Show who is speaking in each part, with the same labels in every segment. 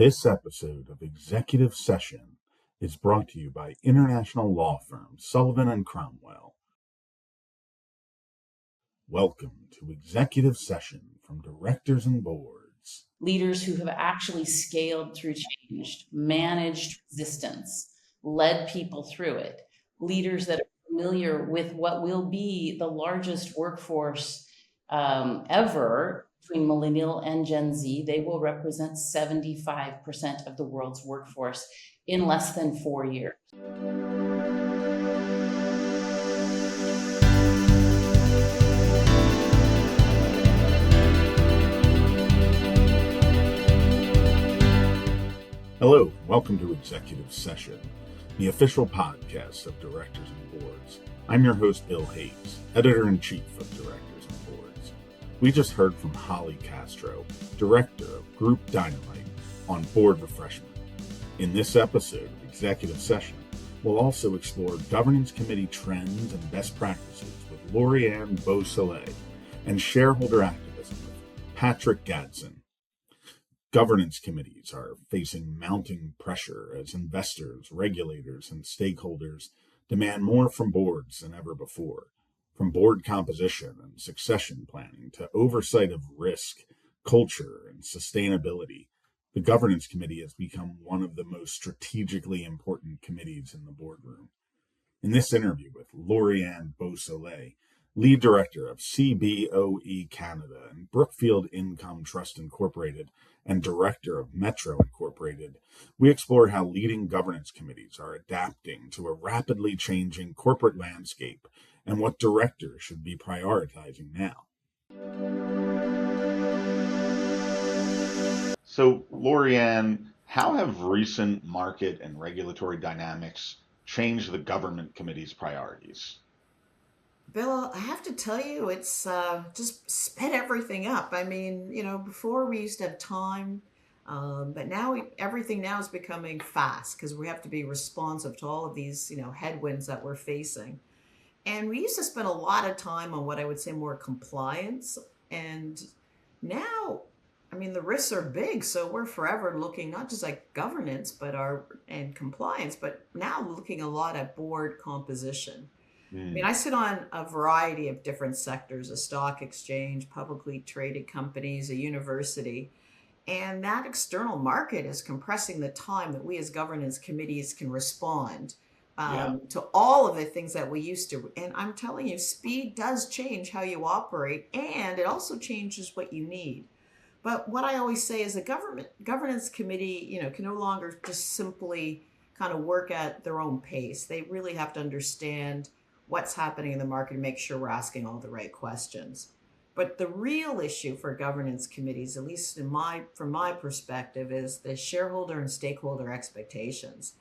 Speaker 1: This episode of Executive Session is brought to you by international law firm Sullivan and Cromwell. Welcome to Executive Session from Directors and Boards.
Speaker 2: Leaders who have actually scaled through change, managed resistance, led people through it. Leaders that are familiar with what will be the largest workforce ever between Millennial and Gen Z. They will represent 75% of the world's workforce in less than 4 years.
Speaker 1: Hello, welcome to Executive Session, the official podcast of Directors and Boards. I'm your host, Bill Hayes, Editor-in-Chief of Directors and Boards. We just heard from Hollie Castro, Director of Group Dynamite, on board refreshment. In this episode of Executive Session, we'll also explore governance committee trends and best practices with Lori-Ann Beausoleil and shareholder activism with Patrick Gadson. Governance committees are facing mounting pressure as investors, regulators, and stakeholders demand more from boards than ever before, from board composition and succession planning to oversight of risk, culture, and sustainability. The governance committee has become one of the most strategically important committees in the boardroom. In this interview with Lori-Ann Beausoleil, Lead Director of CBOE Canada and Brookfield Income Trust Incorporated, and Director of Metro Incorporated, we explore how leading governance committees are adapting to a rapidly changing corporate landscape and what directors should be prioritizing now. So, Lori-Ann, how have recent market and regulatory dynamics changed the government committee's priorities?
Speaker 3: Bill, I have to tell you, it's just sped everything up. I mean, before we used to have time, but now everything now is becoming fast because we have to be responsive to all of these, headwinds that we're facing. And we used to spend a lot of time on what I would say more compliance. And now, I mean, the risks are big. So we're forever looking not just at governance, and compliance, but now looking a lot at board composition. I mean, I sit on a variety of different sectors, a stock exchange, publicly traded companies, a university, and that external market is compressing the time that we as governance committees can respond to all of the things that we used to. And I'm telling you, speed does change how you operate, and it also changes what you need. But what I always say is the governance committee, can no longer just simply kind of work at their own pace. They really have to understand what's happening in the market and make sure we're asking all the right questions. But the real issue for governance committees, at least from my perspective, is the shareholder and stakeholder expectations.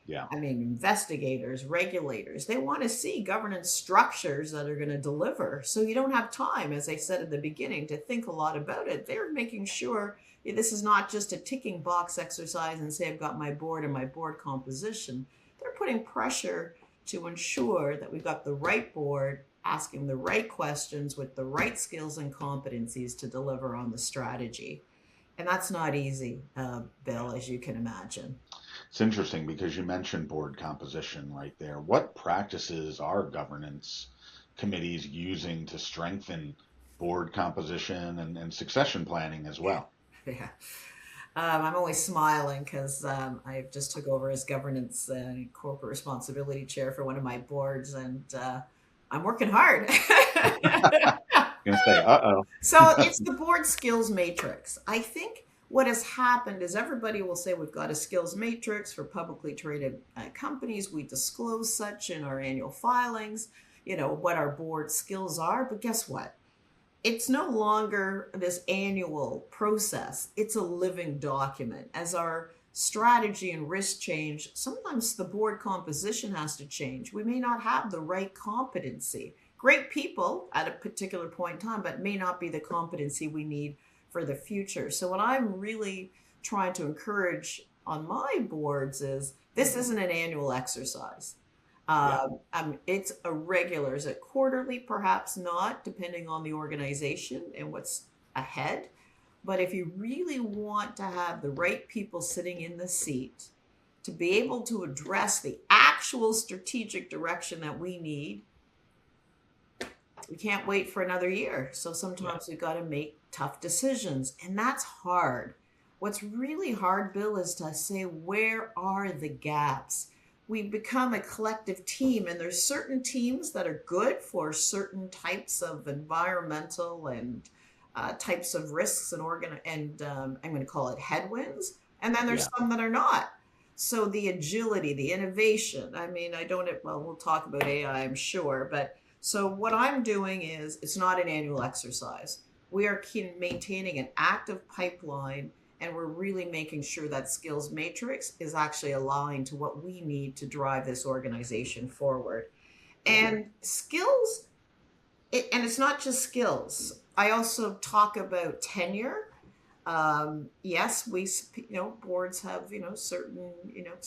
Speaker 1: Yeah.
Speaker 3: I mean, investigators, regulators, they want to see governance structures that are going to deliver. So you don't have time, as I said at the beginning, to think a lot about it. They're making sure this is not just a ticking box exercise and say, I've got my board and my board composition. They're putting pressure to ensure that we've got the right board asking the right questions with the right skills and competencies to deliver on the strategy. And that's not easy, Bill, as you can imagine.
Speaker 1: It's interesting because you mentioned board composition right there. What practices are governance committees using to strengthen board composition and succession planning as well?
Speaker 3: Yeah. I'm only smiling because I just took over as governance and corporate responsibility chair for one of my boards, and I'm working hard.
Speaker 1: Gonna say, uh-oh.
Speaker 3: So it's the board skills matrix. I think what has happened is everybody will say we've got a skills matrix for publicly traded companies. We disclose such in our annual filings, what our board skills are. But guess what? It's no longer this annual process. It's a living document. As our strategy and risk change, sometimes the board composition has to change. We may not have the right competency. Great people at a particular point in time, but may not be the competency we need for the future. So what I'm really trying to encourage on my boards is this isn't an annual exercise. It's a regular. Is it quarterly? Perhaps not, depending on the organization and what's ahead. But if you really want to have the right people sitting in the seat to be able to address the actual strategic direction that we need, we can't wait for another year. So
Speaker 1: Yeah.
Speaker 3: sometimes we've got to make tough decisions, and that's hard. What's really hard, Bill, is to say, where are the gaps? We become a collective team, and there's certain teams that are good for certain types of environmental and types of risks and I'm going to call it headwinds. And then there's
Speaker 1: Yeah.
Speaker 3: some that are not. So the agility, the innovation. I mean, I don't. Well, we'll talk about AI, I'm sure, but so what I'm doing is it's not an annual exercise. We are maintaining an active pipeline, and we're really making sure that skills matrix is actually aligned to what we need to drive this organization forward. And skills, and it's not just skills. I also talk about tenure. Yes, boards have, certain,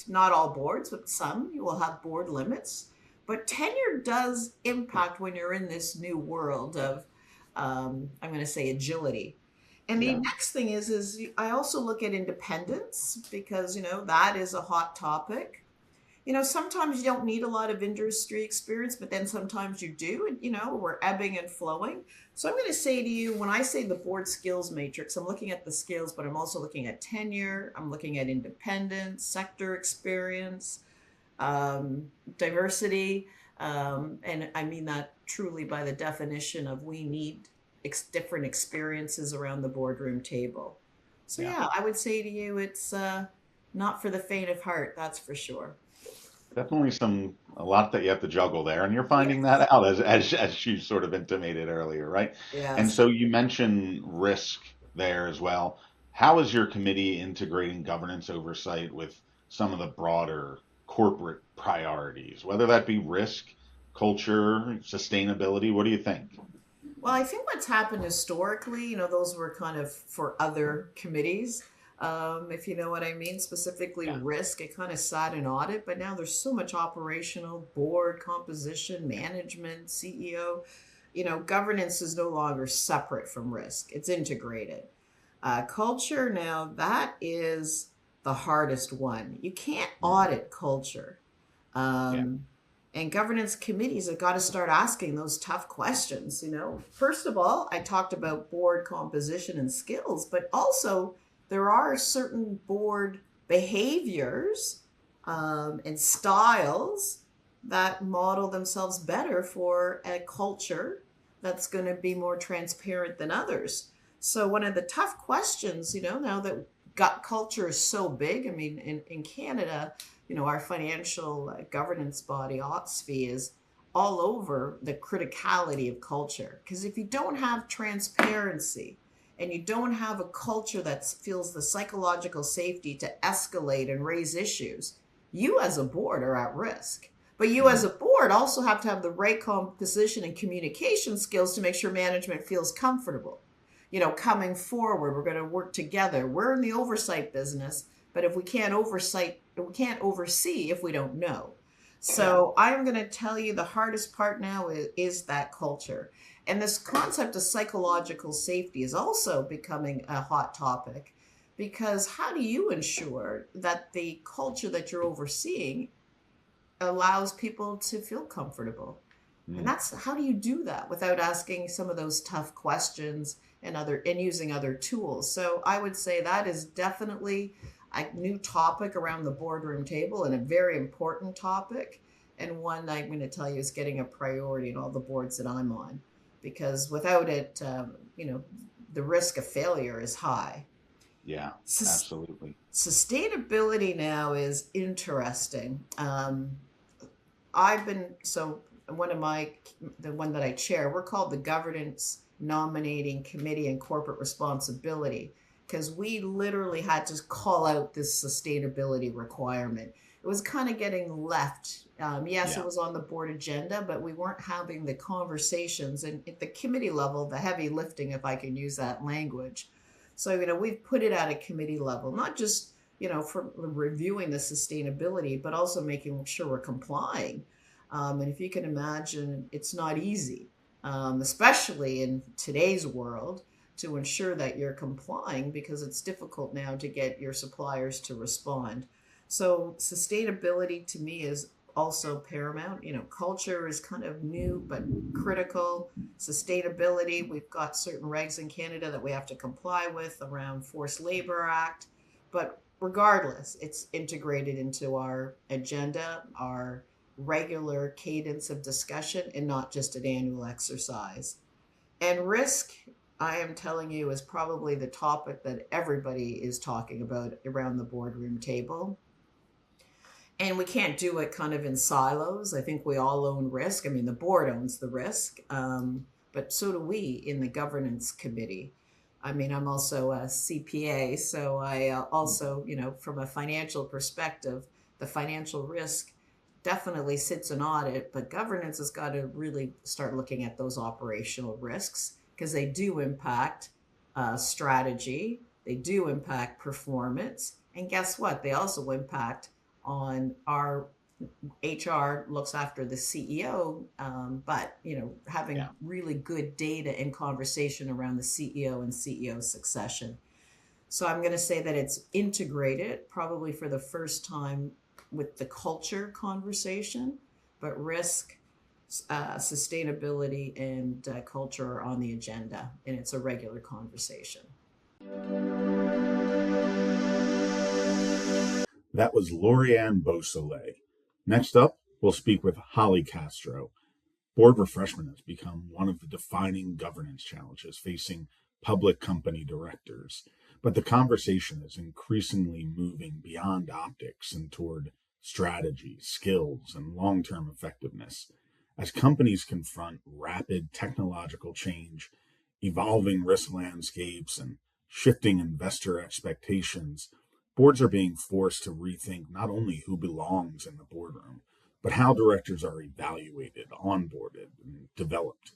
Speaker 3: not all boards, but some you will have board limits. But tenure does impact when you're in this new world of, I'm going to say, agility. And the
Speaker 1: Yeah.
Speaker 3: next thing is I also look at independence because, that is a hot topic. Sometimes you don't need a lot of industry experience, but then sometimes you do, and we're ebbing and flowing. So I'm going to say to you, when I say the board skills matrix, I'm looking at the skills, but I'm also looking at tenure, I'm looking at independence, sector experience, diversity, and I mean that truly by the definition of we need different experiences around the boardroom table. So
Speaker 1: Yeah.
Speaker 3: yeah, I would say to you, it's not for the faint of heart, that's for sure.
Speaker 1: Definitely a lot that you have to juggle there, and you're finding
Speaker 3: Yes.
Speaker 1: that out as you sort of intimated earlier, right? And
Speaker 3: Yes.
Speaker 1: so you mentioned risk there as well. How is your committee integrating governance oversight with some of the broader corporate priorities, whether that be risk, culture, sustainability? What do you think?
Speaker 3: Well, I think what's happened historically, those were kind of for other committees. If you know what I mean, specifically
Speaker 1: Yeah.
Speaker 3: risk, it kind of sat in audit, but now there's so much operational board composition, management, CEO. Governance is no longer separate from risk, it's integrated. Culture, now that is the hardest one. You can't
Speaker 1: Mm.
Speaker 3: audit culture.
Speaker 1: Yeah.
Speaker 3: Um, and governance committees have got to start asking those tough questions. First of all, I talked about board composition and skills, but also there are certain board behaviors and styles that model themselves better for a culture that's going to be more transparent than others. So, one of the tough questions, now that gut culture is so big, I mean, in Canada, our financial governance body, OSFI, is all over the criticality of culture. Because if you don't have transparency and you don't have a culture that feels the psychological safety to escalate and raise issues, you as a board are at risk. But you as
Speaker 1: Mm.
Speaker 3: a board also have to have the right composition and communication skills to make sure management feels comfortable. Coming forward, we're going to work together. We're in the oversight business, but if we can't oversee if we don't know.
Speaker 1: Yeah.
Speaker 3: So I'm going to tell you the hardest part now is that culture. And this concept of psychological safety is also becoming a hot topic because how do you ensure that the culture that you're overseeing allows people to feel comfortable? And
Speaker 1: Mm.
Speaker 3: that's how do you do that without asking some of those tough questions and using other tools. So I would say that is definitely a new topic around the boardroom table and a very important topic, and one I'm going to tell you is getting a priority in all the boards that I'm on, because without it, the risk of failure is high.
Speaker 1: Yeah.
Speaker 3: Sus-
Speaker 1: Absolutely.
Speaker 3: Sustainability now is interesting. I've been so one of my the one that I chair, we're called the Governance Nominating Committee and Corporate Responsibility because we literally had to call out this sustainability requirement. It was kind of getting left. Yes, it
Speaker 1: Yeah.
Speaker 3: was on the board agenda, but we weren't having the conversations and at the committee level, the heavy lifting, if I can use that language. So, we've put it at a committee level, not just, for reviewing the sustainability, but also making sure we're complying. And if you can imagine, it's not easy, especially in today's world, to ensure that you're complying because it's difficult now to get your suppliers to respond. So sustainability to me is also paramount. You know, culture is kind of new but critical. Sustainability, we've got certain regs in Canada that we have to comply with around Forced Labor Act, but regardless, it's integrated into our agenda, our regular cadence of discussion, and not just an annual exercise. And risk, I am telling you, is probably the topic that everybody is talking about around the boardroom table. And we can't do it kind of in silos. I think we all own risk. I mean, the board owns the risk, but so do we in the governance committee. I mean, I'm also a CPA, so I also, you know, from a financial perspective, the financial risk definitely sits in audit, but governance has got to really start looking at those operational risks because they do impact strategy, they do impact performance, and guess what? They also impact on our HR looks after the CEO, but you know, having
Speaker 1: Yeah.
Speaker 3: really good data and conversation around the CEO and CEO succession. So I'm going to say that it's integrated probably for the first time with the culture conversation, but risk, sustainability, and culture are on the agenda, and it's a regular conversation.
Speaker 1: That was Lorianne Beausoleil. Next up, we'll speak with Hollie Castro. Board refreshment has become one of the defining governance challenges facing public company directors. But the conversation is increasingly moving beyond optics and toward strategy, skills, and long term effectiveness. As companies confront rapid technological change, evolving risk landscapes, and shifting investor expectations, boards are being forced to rethink not only who belongs in the boardroom, but how directors are evaluated, onboarded, and developed.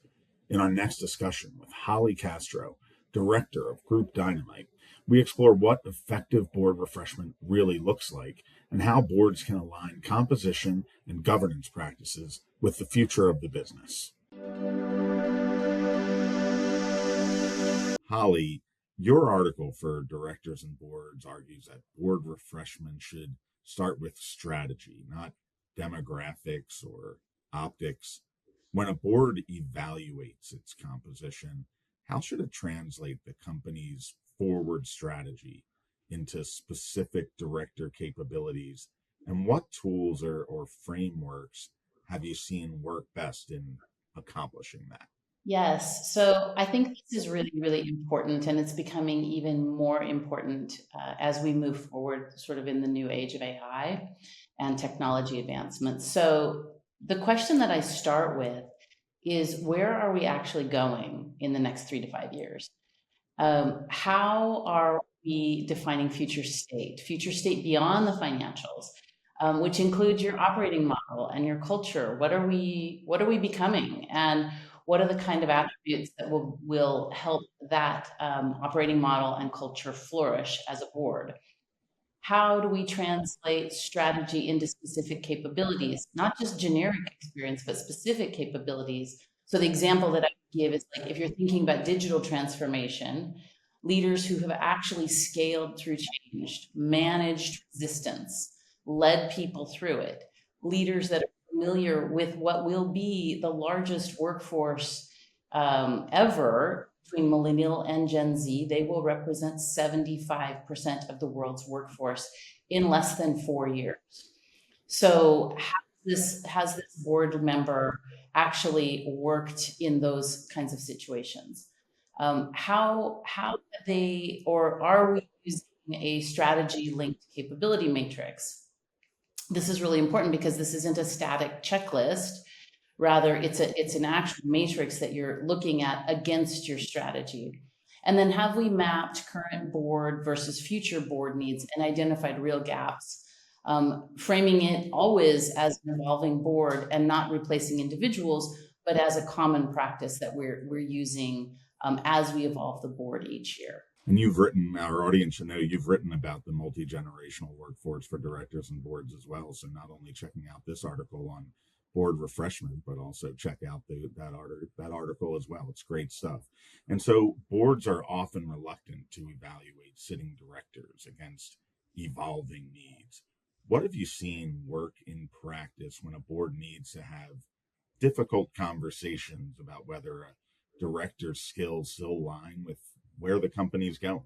Speaker 1: In our next discussion with Hollie Castro, director of Group Dynamite, we explore what effective board refreshment really looks like and how boards can align composition and governance practices with the future of the business. Hollie, your article for Directors and Boards argues that board refreshment should start with strategy, not demographics or optics. When a board evaluates its composition, how should it translate the company's forward strategy into specific director capabilities? And what tools or frameworks have you seen work best in accomplishing that?
Speaker 2: Yes. So I think this is really, really important, and it's becoming even more important as we move forward, sort of in the new age of AI and technology advancements. So the question that I start with is, where are we actually going in the next 3 to 5 years? How are we defining future state beyond the financials, which includes your operating model and your culture? What are we becoming? And what are the kind of attributes that will help that operating model and culture flourish as a board? How do we translate strategy into specific capabilities, not just generic experience, but specific capabilities? So the example that I give is, like, if you're thinking about digital transformation, leaders who have actually scaled through change, managed resistance, led people through it, leaders that are familiar with what will be the largest workforce ever between millennial and Gen Z. They will represent 75% of the world's workforce in less than 4 years. So has this board member actually worked in those kinds of situations? How have they, or are we using a strategy linked capability matrix? This is really important because this isn't a static checklist. Rather, it's an actual matrix that you're looking at against your strategy. And then, have we mapped current board versus future board needs and identified real gaps? Framing it always as an evolving board and not replacing individuals, but as a common practice that we're using as we evolve the board each year.
Speaker 1: And you've written, our audience should know, you've written about the multi-generational workforce for directors and boards as well. So not only checking out this article on board refreshment, but also check out that article as well. It's great stuff. And so boards are often reluctant to evaluate sitting directors against evolving needs. What have you seen work in practice when a board needs to have difficult conversations about whether a director's skills still align with where the company's going?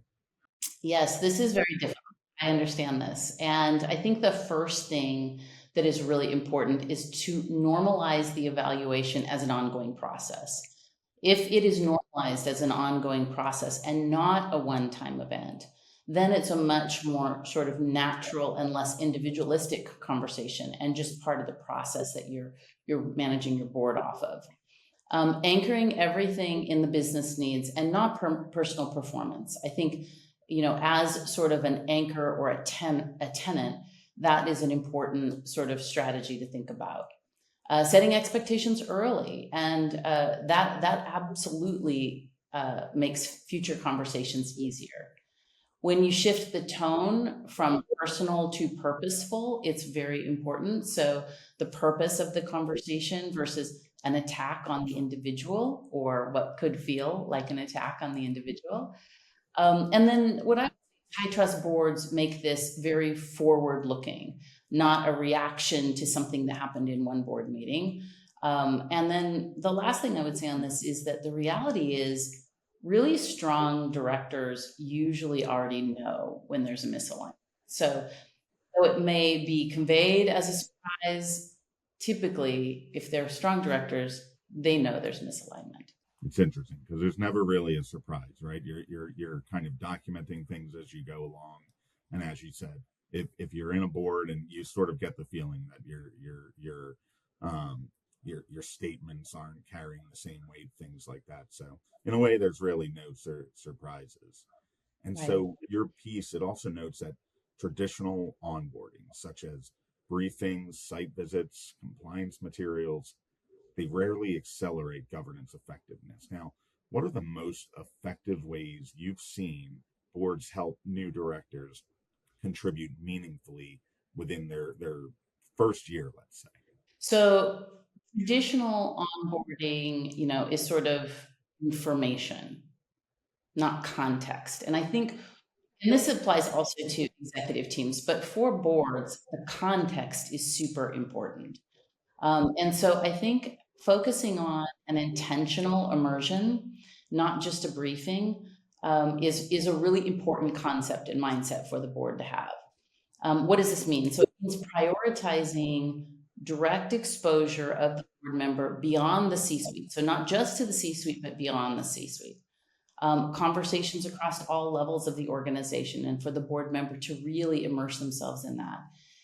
Speaker 2: Yes, this is very difficult. I understand this. And I think the first thing that is really important is to normalize the evaluation as an ongoing process. If it is normalized as an ongoing process and not a one-time event, then it's a much more sort of natural and less individualistic conversation and just part of the process that you're managing your board off of. Anchoring everything in the business needs and not personal performance. I think, as sort of an anchor or a tenant, that is an important sort of strategy to think about. Setting expectations early, and that absolutely makes future conversations easier. When you shift the tone from personal to purposeful, it's very important. So the purpose of the conversation versus an attack on the individual, or what could feel like an attack on the individual. And then what I high trust boards make this very forward looking, not a reaction to something that happened in one board meeting. And then the last thing I would say on this is that the reality is really strong directors usually already know when there's a misalignment. So it may be conveyed as a surprise. Typically, if they're strong directors, they know there's misalignment.
Speaker 1: It's interesting because there's never really a surprise, right? You're kind of documenting things as you go along, and as you said, if you're in a board and you sort of get the feeling that your statements aren't carrying the same weight, things like that. So in a way, there's really no surprises. And
Speaker 2: Right.
Speaker 1: so your piece, it also notes that traditional onboarding, such as briefings, site visits, compliance materials, they rarely accelerate governance effectiveness. Now, what are the most effective ways you've seen boards help new directors contribute meaningfully within their first year, let's say?
Speaker 2: So traditional onboarding, is sort of information, not context. And I think, and this applies also to executive teams, but for boards, the context is super important. And so I think focusing on an intentional immersion, not just a briefing, is a really important concept and mindset for the board to have. What does this mean? So it means prioritizing direct exposure of the board member beyond the C-suite. So not just to the C-suite, but beyond the C-suite. Conversations across all levels of the organization, and for the board member to really immerse themselves in that.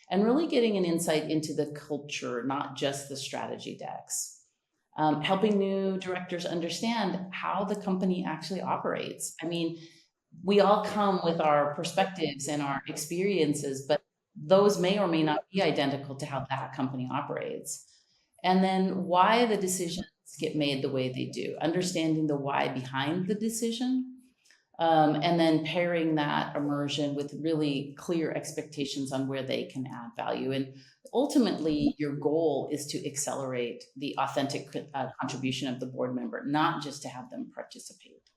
Speaker 2: And really getting an insight into the culture, not just the strategy decks. Helping new directors understand how the company actually operates. I mean, we all come with our perspectives and our experiences, but those may or may not be identical to how that company operates. And then why the decisions get made the way they do, understanding the why behind the decision, and then pairing that immersion with really clear expectations on where they can add value. And ultimately, your goal is to accelerate the authentic contribution of the board member, not just to have them participate.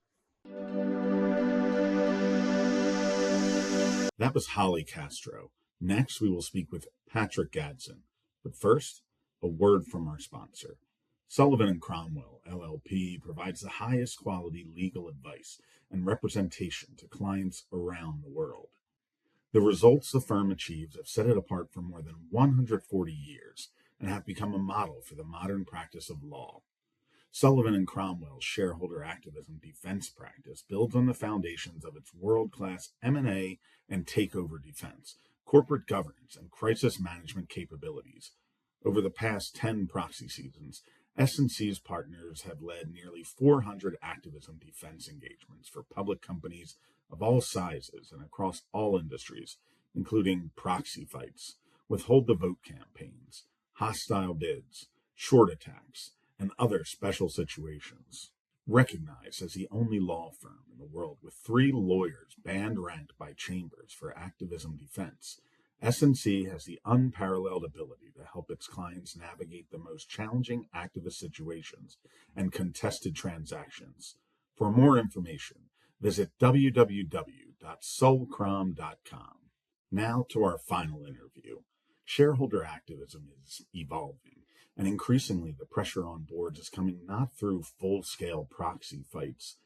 Speaker 1: That was Hollie Castro. Next, we will speak with Patrick Gadson. But first, a word from our sponsor. Sullivan and Cromwell, LLP, provides the highest quality legal advice and representation to clients around the world. The results the firm achieves have set it apart for more than 140 years and have become a model for the modern practice of law. Sullivan and Cromwell's shareholder activism defense practice builds on the foundations of its world-class M&A and takeover defense, corporate governance, and crisis management capabilities. Over the past 10 proxy seasons, S&C's partners have led nearly 400 activism defense engagements for public companies of all sizes and across all industries, including proxy fights, withhold the vote campaigns, hostile bids, short attacks, and other special situations. Recognized as the only law firm in the world with 3 lawyers band ranked by Chambers for activism defense, S&C has the unparalleled ability to help its clients navigate the most challenging activist situations and contested transactions. For more information, visit www.solcrom.com. Now to our final interview. Shareholder activism is evolving, and increasingly the pressure on boards is coming not through full-scale proxy fights,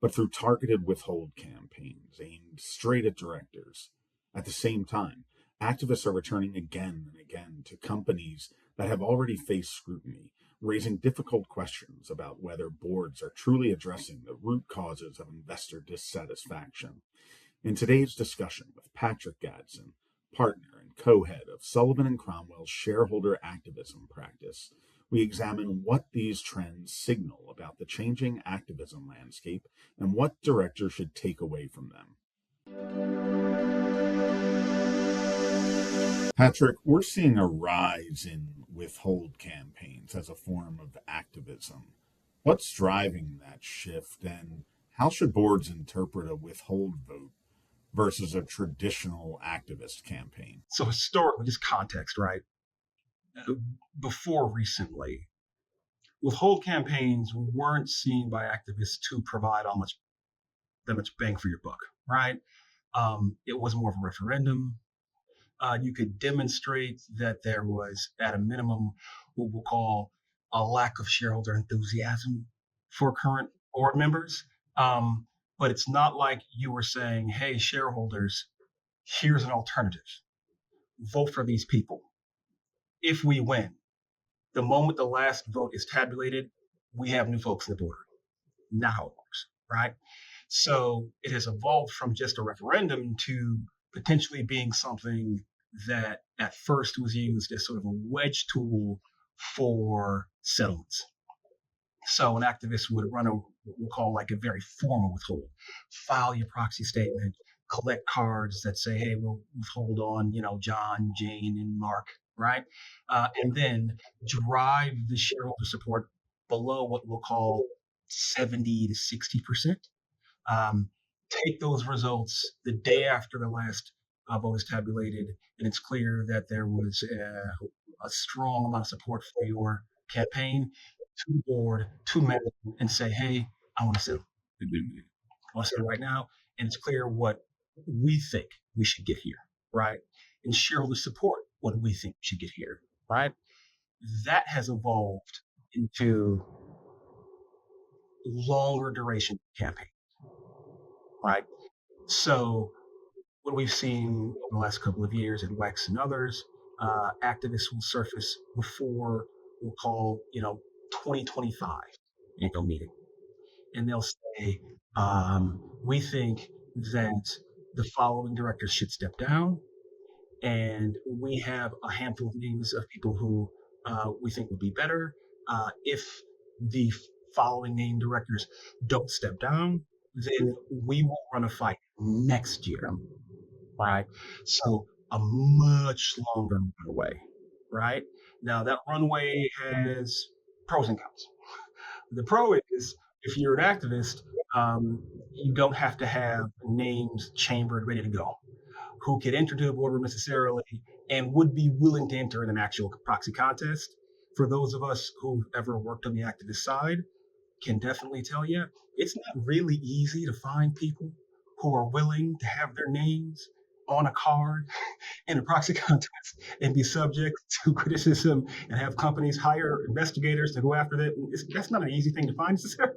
Speaker 1: but through targeted withhold campaigns aimed straight at directors. At the same time, activists are returning again and again to companies that have already faced scrutiny, raising difficult questions about whether boards are truly addressing the root causes of investor dissatisfaction. In today's discussion with Patrick Gadson, partner and co-head of Sullivan & Cromwell's shareholder activism practice, we examine what these trends signal about the changing activism landscape and what directors should take away from them. Patrick, we're seeing a rise in withhold campaigns as a form of activism. What's driving that shift, and how should boards interpret a withhold vote versus a traditional activist campaign?
Speaker 4: So historically, just context, right? Before recently, withhold campaigns weren't seen by activists to provide that much bang for your buck, right? It was more of a referendum. You could demonstrate that there was, at a minimum, what we'll call a lack of shareholder enthusiasm for current board members. But it's not like you were saying, hey, shareholders, here's an alternative. Vote for these people. If we win, the moment the last vote is tabulated, we have new folks in the board. Not how it works, right? So it has evolved from just a referendum to potentially being something that at first was used as sort of a wedge tool for settlements. So an activist would run what we'll call like a very formal withhold. File your proxy statement, collect cards that say, hey, we'll withhold on, John, Jane, and Mark, right? And then drive the shareholder support below what we'll call 70 to 60%. Take those results the day after the last vote is tabulated, and it's clear that there was a strong amount of support for your campaign, to the board, to management, and say, hey, I want to settle. I want to settle right now, and it's clear what we think we should get here, right? And shareholder support what we think we should get here, right? That has evolved into longer duration campaign, right? So what we've seen in the last couple of years at WEX and others, activists will surface before we'll call, 2025 annual meeting. And they'll say, we think that the following directors should step down. And we have a handful of names of people who we think would be better. If the following named directors don't step down, then we will run a fight next year, right? So a much longer runway, right? Now that runway has pros and cons. The pro is if you're an activist, you don't have to have names chambered, ready to go, who could enter the boardroom necessarily and would be willing to enter in an actual proxy contest. For those of us who've ever worked on the activist side, can definitely tell you, it's not really easy to find people who are willing to have their names on a card in a proxy contest and be subject to criticism and have companies hire investigators to go after that. That's not an easy thing to find necessarily.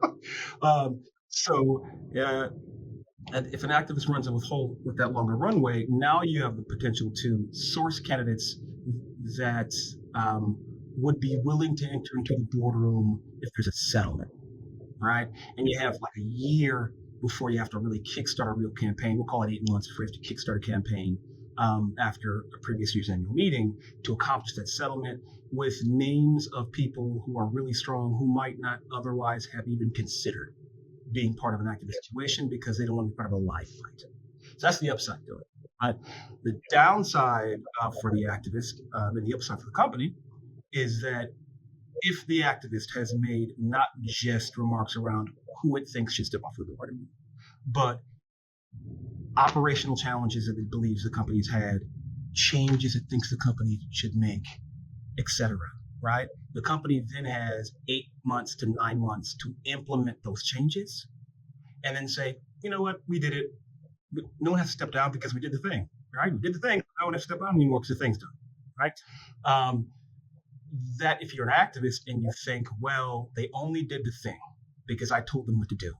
Speaker 4: And if an activist runs a withhold with that longer runway, now you have the potential to source candidates that would be willing to enter into the boardroom if there's a settlement, right? And you have like a year before you have to really kickstart a real campaign. We'll call it 8 months before you have to kickstart a campaign after a previous year's annual meeting to accomplish that settlement with names of people who are really strong, who might not otherwise have even considered being part of an activist situation because they don't want to be part of a live fight. So that's the upside to it. The downside for the activist and the upside for the company is that if the activist has made not just remarks around who it thinks should step off the board, but operational challenges that it believes the company's had changes it thinks the company should make, etc. Right? The company then has 8 months to 9 months to implement those changes, and then say, you know what, we did it. No one has to step down because we did the thing. Right? We did the thing. No one has to step down anymore because the thing's done. Right? That if you're an activist and you think, well, they only did the thing because I told them what to do,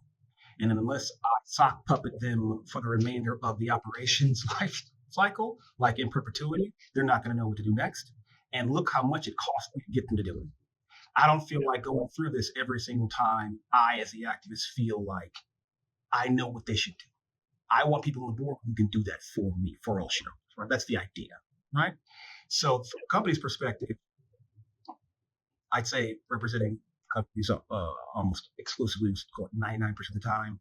Speaker 4: and unless I sock puppet them for the remainder of the operations life cycle, like in perpetuity, they're not going to know what to do next. And look how much it costs me to get them to do it. I don't feel like going through this every single time. I, as the activist, feel like I know what they should do. I want people on the board who can do that for me, for all shareholders. Right? That's the idea, right? So, from a company's perspective, I'd say representing companies almost exclusively, 99% of the time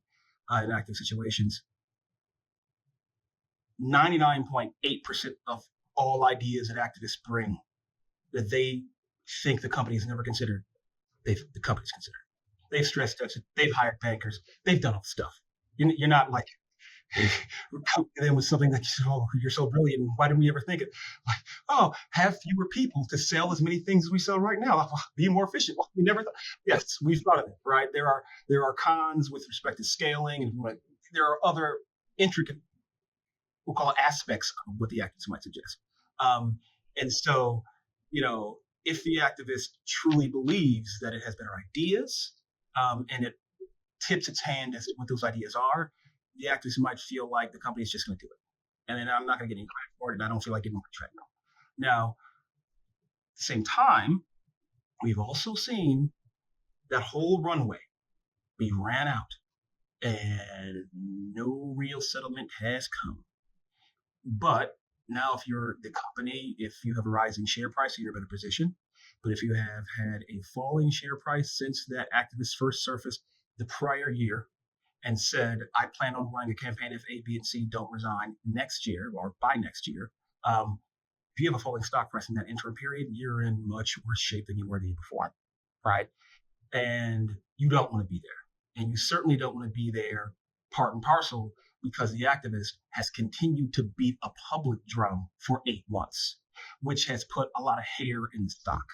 Speaker 4: in active situations, 99.8% of all ideas that activists bring that they think the company's never considered, the company's considered. They've stress tested, they've hired bankers, they've done all the stuff. You're not like coming in with something that you say, oh, you're so brilliant, why didn't we ever think it? Like, oh, have fewer people to sell as many things as we sell right now. Be more efficient. Well, we never thought. Yes, we've thought of it, right? There are cons with respect to scaling, and there are other intricate, we'll call it aspects of what the activists might suggest. And so, if the activist truly believes that it has better ideas, and it tips its hand as to what those ideas are, the activist might feel like the company is just going to do it. And then I'm not going to get any credit for it, and I don't feel like getting my treadmill. Now, at the same time, we've also seen that whole runway be ran out, and no real settlement has come. But now, if you're the company, if you have a rising share price, you're in a better position. But if you have had a falling share price since that activist first surfaced the prior year and said, I plan on running a campaign if A, B, and C don't resign next year or by next year, if you have a falling stock price in that interim period, you're in much worse shape than you were the year before, right? And you don't want to be there. And you certainly don't want to be there part and parcel because the activist has continued to beat a public drum for 8 months, which has put a lot of hair in the stock,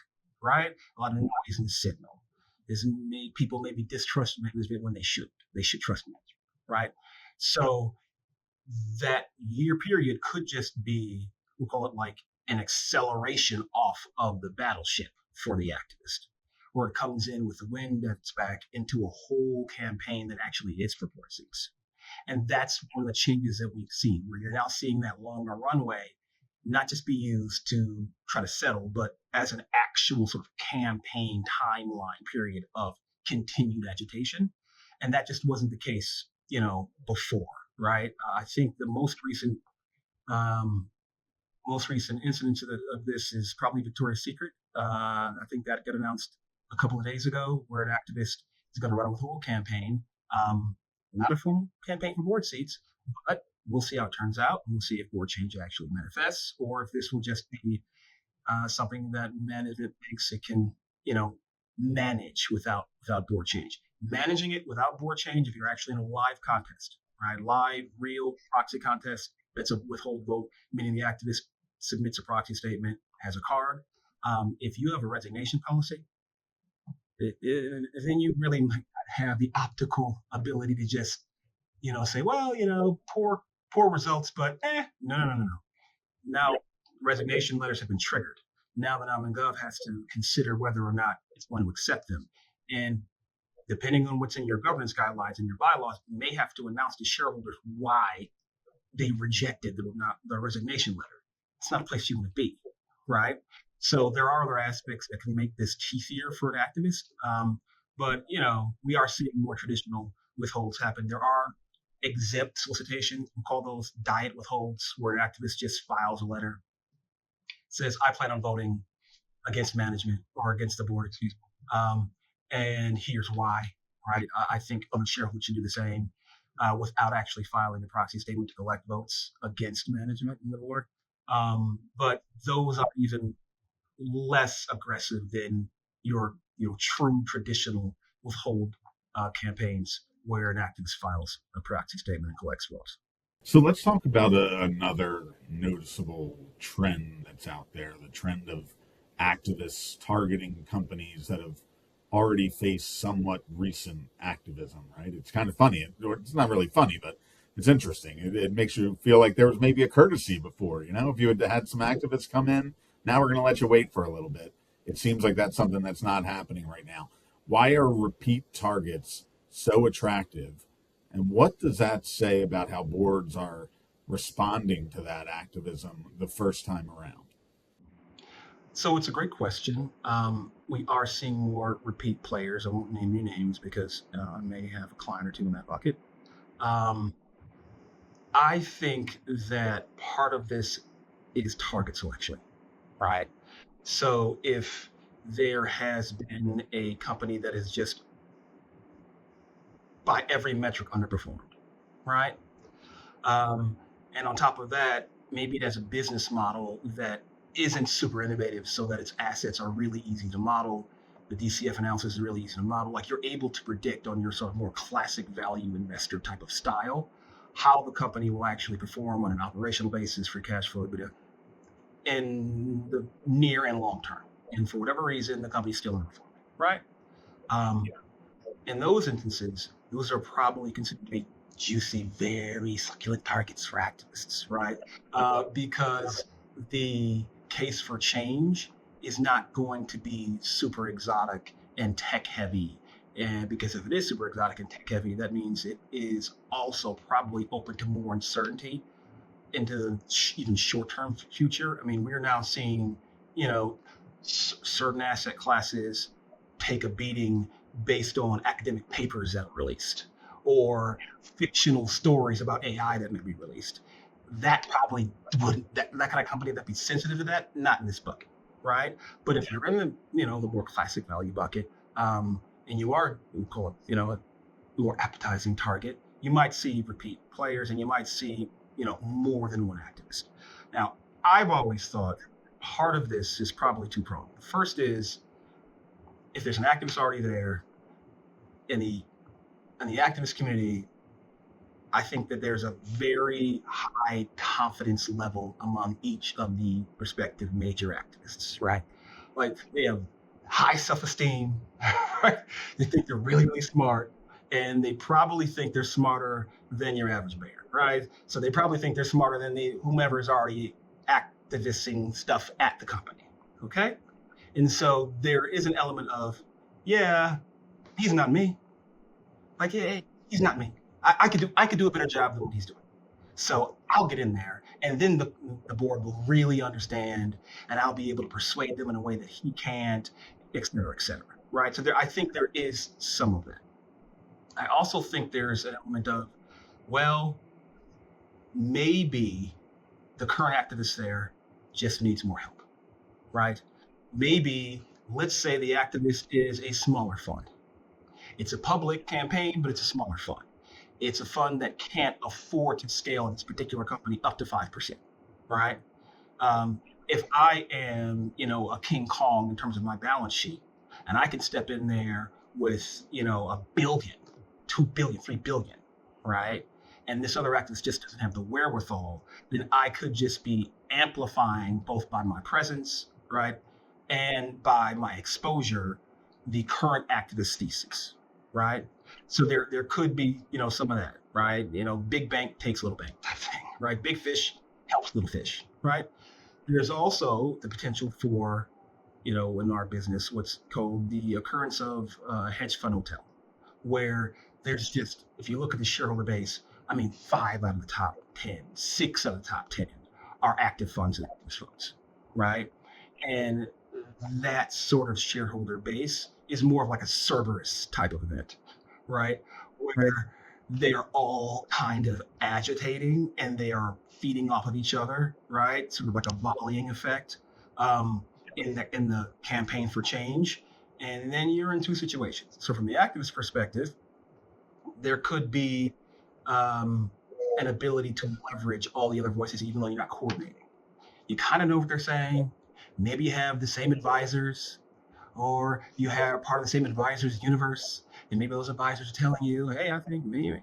Speaker 4: right? A lot of noise in the signal. This made people maybe distrust management when they should. They should trust management, right? So that year period could just be, we'll call it like an acceleration off of the battleship for the activist, where it comes in with the wind that's back into a whole campaign that actually is for blessings. And that's one of the changes that we've seen, where you're now seeing that longer runway not just be used to try to settle, but as an actual sort of campaign timeline period of continued agitation. And that just wasn't the case, before, right? I think the most recent incident of this is probably Victoria's Secret. I think that got announced a couple of days ago, where an activist is going to run a whole campaign, not a formal campaign for board seats, but we'll see how it turns out. We'll see if board change actually manifests, or if this will just be something that management thinks it can, manage without board change. Managing it without board change, if you're actually in a live contest, right? Live, real proxy contest, that's a withhold vote, meaning the activist submits a proxy statement, has a card. If you have a resignation policy, then you really might not have the optical ability to just, say, well, poor results, but no. Now resignation letters have been triggered. Now the Nom and Gov has to consider whether or not it's going to accept them. And depending on what's in your governance guidelines and your bylaws, you may have to announce to shareholders why they rejected the resignation letter. It's not a place you want to be, right? So there are other aspects that can make this teethier for an activist. But, we are seeing more traditional withholds happen. There are exempt solicitations, we call those diet withholds, where an activist just files a letter, says, I plan on voting against management or against the board, and here's why, right? I think other shareholders should do the same without actually filing a proxy statement to collect votes against management in the board. But those are even less aggressive than your true traditional withhold campaigns, where an activist files a proxy statement and collects votes.
Speaker 1: So let's talk about another noticeable trend that's out there, the trend of activists targeting companies that have already faced somewhat recent activism, right? It's kind of funny. Or it's not really funny, but it's interesting. It makes you feel like there was maybe a courtesy before, if you had some activists come in, now we're going to let you wait for a little bit. It seems like that's something that's not happening right now. Why are repeat targets so attractive? And what does that say about how boards are responding to that activism the first time around?
Speaker 4: So it's a great question. We are seeing more repeat players. I won't name any names because I may have a client or two in that bucket. Um, I think that part of this is target selection, right? So if there has been a company that is just by every metric underperformed, right? Um, and on top of that, maybe it has a business model that isn't super innovative so that its assets are really easy to model. The DCF analysis is really easy to model. Like you're able to predict on your sort of more classic value investor type of style how the company will actually perform on an operational basis for cash flow EBITDA in the near and long term. And for whatever reason, the company's still underperforming, right? Um, in those instances, those are probably considered to be juicy, very succulent targets for activists, right? Because the case for change is not going to be super exotic and tech heavy. And because if it is super exotic and tech heavy, that means it is also probably open to more uncertainty into the even short-term future. I mean, we're now seeing, certain asset classes take a beating based on academic papers that are released or fictional stories about AI that may be released. That probably wouldn't, that kind of company that'd be sensitive to that, not in this bucket, right? But if you're in the more classic value bucket, and you are, we call it, a more appetizing target, you might see repeat players and you might see, more than one activist. Now, I've always thought part of this is probably two-pronged. The first is if there's an activist already there in the activist community, I think that there's a very high confidence level among each of the respective major activists, right? Like they have high self-esteem, right? They think they're really, really smart, and they probably think they're smarter than your average mayor, right? So they probably think they're smarter than whomever is already activisting stuff at the company, okay? And so there is an element of, yeah, he's not me. Like, yeah, he's not me. I could do a better job than what he's doing. So I'll get in there, and then the board will really understand, and I'll be able to persuade them in a way that he can't, et cetera, right? So I think there is some of that. I also think there's an element of, well, maybe the current activist there just needs more help, right? Maybe, let's say the activist is a smaller fund. It's a public campaign, but it's a smaller fund. It's a fund that can't afford to scale its particular company up to 5%, right? If I am, a King Kong in terms of my balance sheet, and I can step in there with, $1 billion, $2 billion, $3 billion, right? And this other activist just doesn't have the wherewithal, then I could just be amplifying both by my presence, right? And by my exposure, the current activist thesis, right? So there could be, some of that, right? Big bank takes little bank type thing, right? Big fish helps little fish, right? There's also the potential for, in our business, what's called the occurrence of hedge fund hotel, where there's just, if you look at the shareholder base, 5 out of the top 10, 6 out of the top 10 are active funds and active funds, right? And that sort of shareholder base is more of like a Cerberus type of event, right? Where they are all kind of agitating and they are feeding off of each other, right? Sort of like a volleying effect in the campaign for change. And then you're in two situations. So from the activist perspective, there could be an ability to leverage all the other voices, even though you're not coordinating. You kind of know what they're saying. Maybe you have the same advisors, or you have part of the same advisors universe, And maybe those advisors are telling you, hey, I think maybe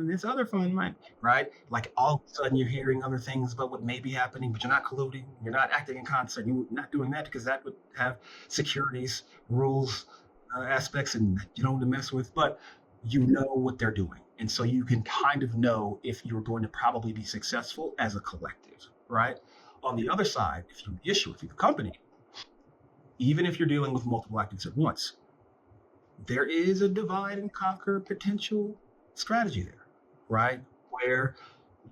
Speaker 4: this other fund might, right? Like all of a sudden you're hearing other things about what may be happening, but you're not colluding, you're not acting in concert, you're not doing that because that would have securities rules aspects and you don't want to mess with, but you know what they're doing. And so you can kind of know if you're going to probably be successful as a collective, right? On the other side, if you're the issuer, if you're the company, even if you're dealing with multiple actors at once, there is a divide and conquer potential strategy there, right? Where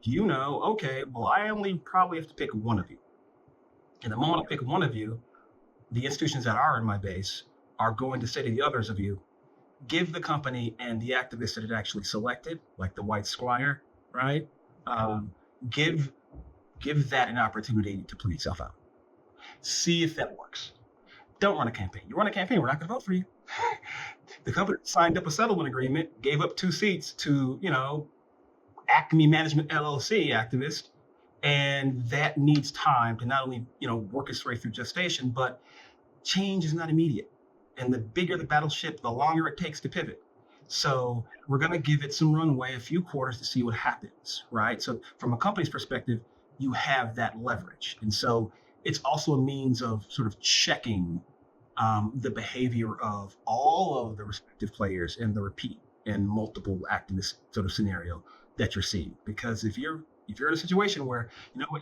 Speaker 4: okay, well, I only probably have to pick one of you. And the moment I pick one of you, the institutions that are in my base are going to say to the others of you, give the company and the activists that it actually selected, like the white squire, right? Give that an opportunity to play itself out. See if that works. Don't run a campaign. You run a campaign, we're not going to vote for you. The company signed up a settlement agreement, gave up 2 seats to, Acme Management LLC activist, and that needs time to not only, work its way through gestation, but change is not immediate. And the bigger the battleship, the longer it takes to pivot. So we're going to give it some runway, a few quarters to see what happens, right? So from a company's perspective, you have that leverage. And so it's also a means of sort of checking the behavior of all of the respective players in the repeat and multiple activist sort of scenario that you're seeing. Because if you're in a situation where,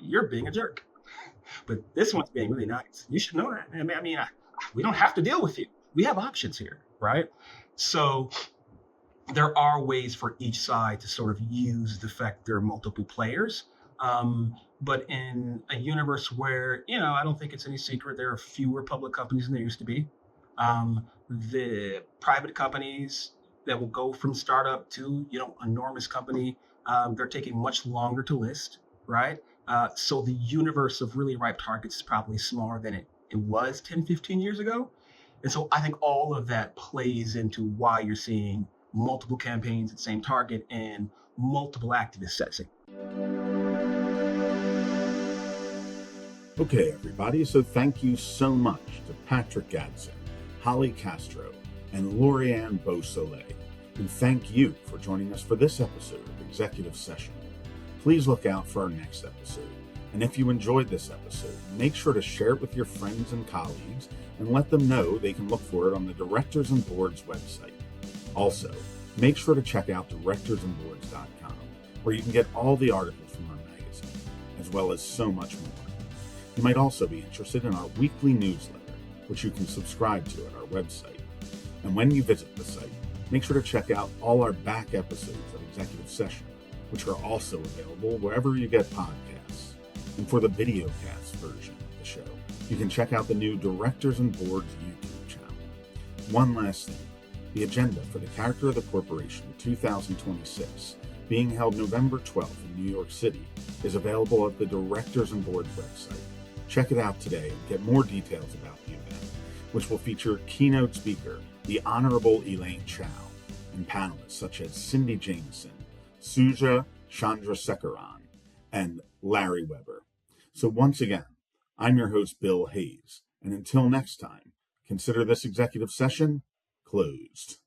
Speaker 4: you're being a jerk, but this one's being really nice, you should know that. I mean, we don't have to deal with you. We have options here, right? So there are ways for each side to sort of use the fact there are multiple players. But in a universe where, I don't think it's any secret, there are fewer public companies than there used to be. The private companies that will go from startup to, enormous company, they're taking much longer to list, right? So the universe of really ripe targets is probably smaller than it was 10, 15 years ago. And so I think all of that plays into why you're seeing multiple campaigns at the same target and multiple activists setting.
Speaker 1: Okay, everybody, so thank you so much to Patrick Gadson, Hollie Castro, and Lorianne Beausoleil. And thank you for joining us for this episode of Executive Session. Please look out for our next episode. And if you enjoyed this episode, make sure to share it with your friends and colleagues and let them know they can look for it on the Directors and Boards website. Also, make sure to check out directorsandboards.com, where you can get all the articles from our magazine, as well as so much more. You might also be interested in our weekly newsletter, which you can subscribe to at our website. And when you visit the site, make sure to check out all our back episodes of Executive Session, which are also available wherever you get podcasts. And for the videocast version of the show, you can check out the new Directors and Boards YouTube channel. One last thing, the agenda for the Character of the Corporation 2026, being held November 12th in New York City, is available at the Directors and Boards website. Check it out today and get more details about the event, which will feature keynote speaker, the Honorable Elaine Chao, and panelists such as Cindy Jameson, Suja Chandrasekaran, and Larry Weber. So once again, I'm your host, Bill Hayes, and until next time, consider this executive session closed.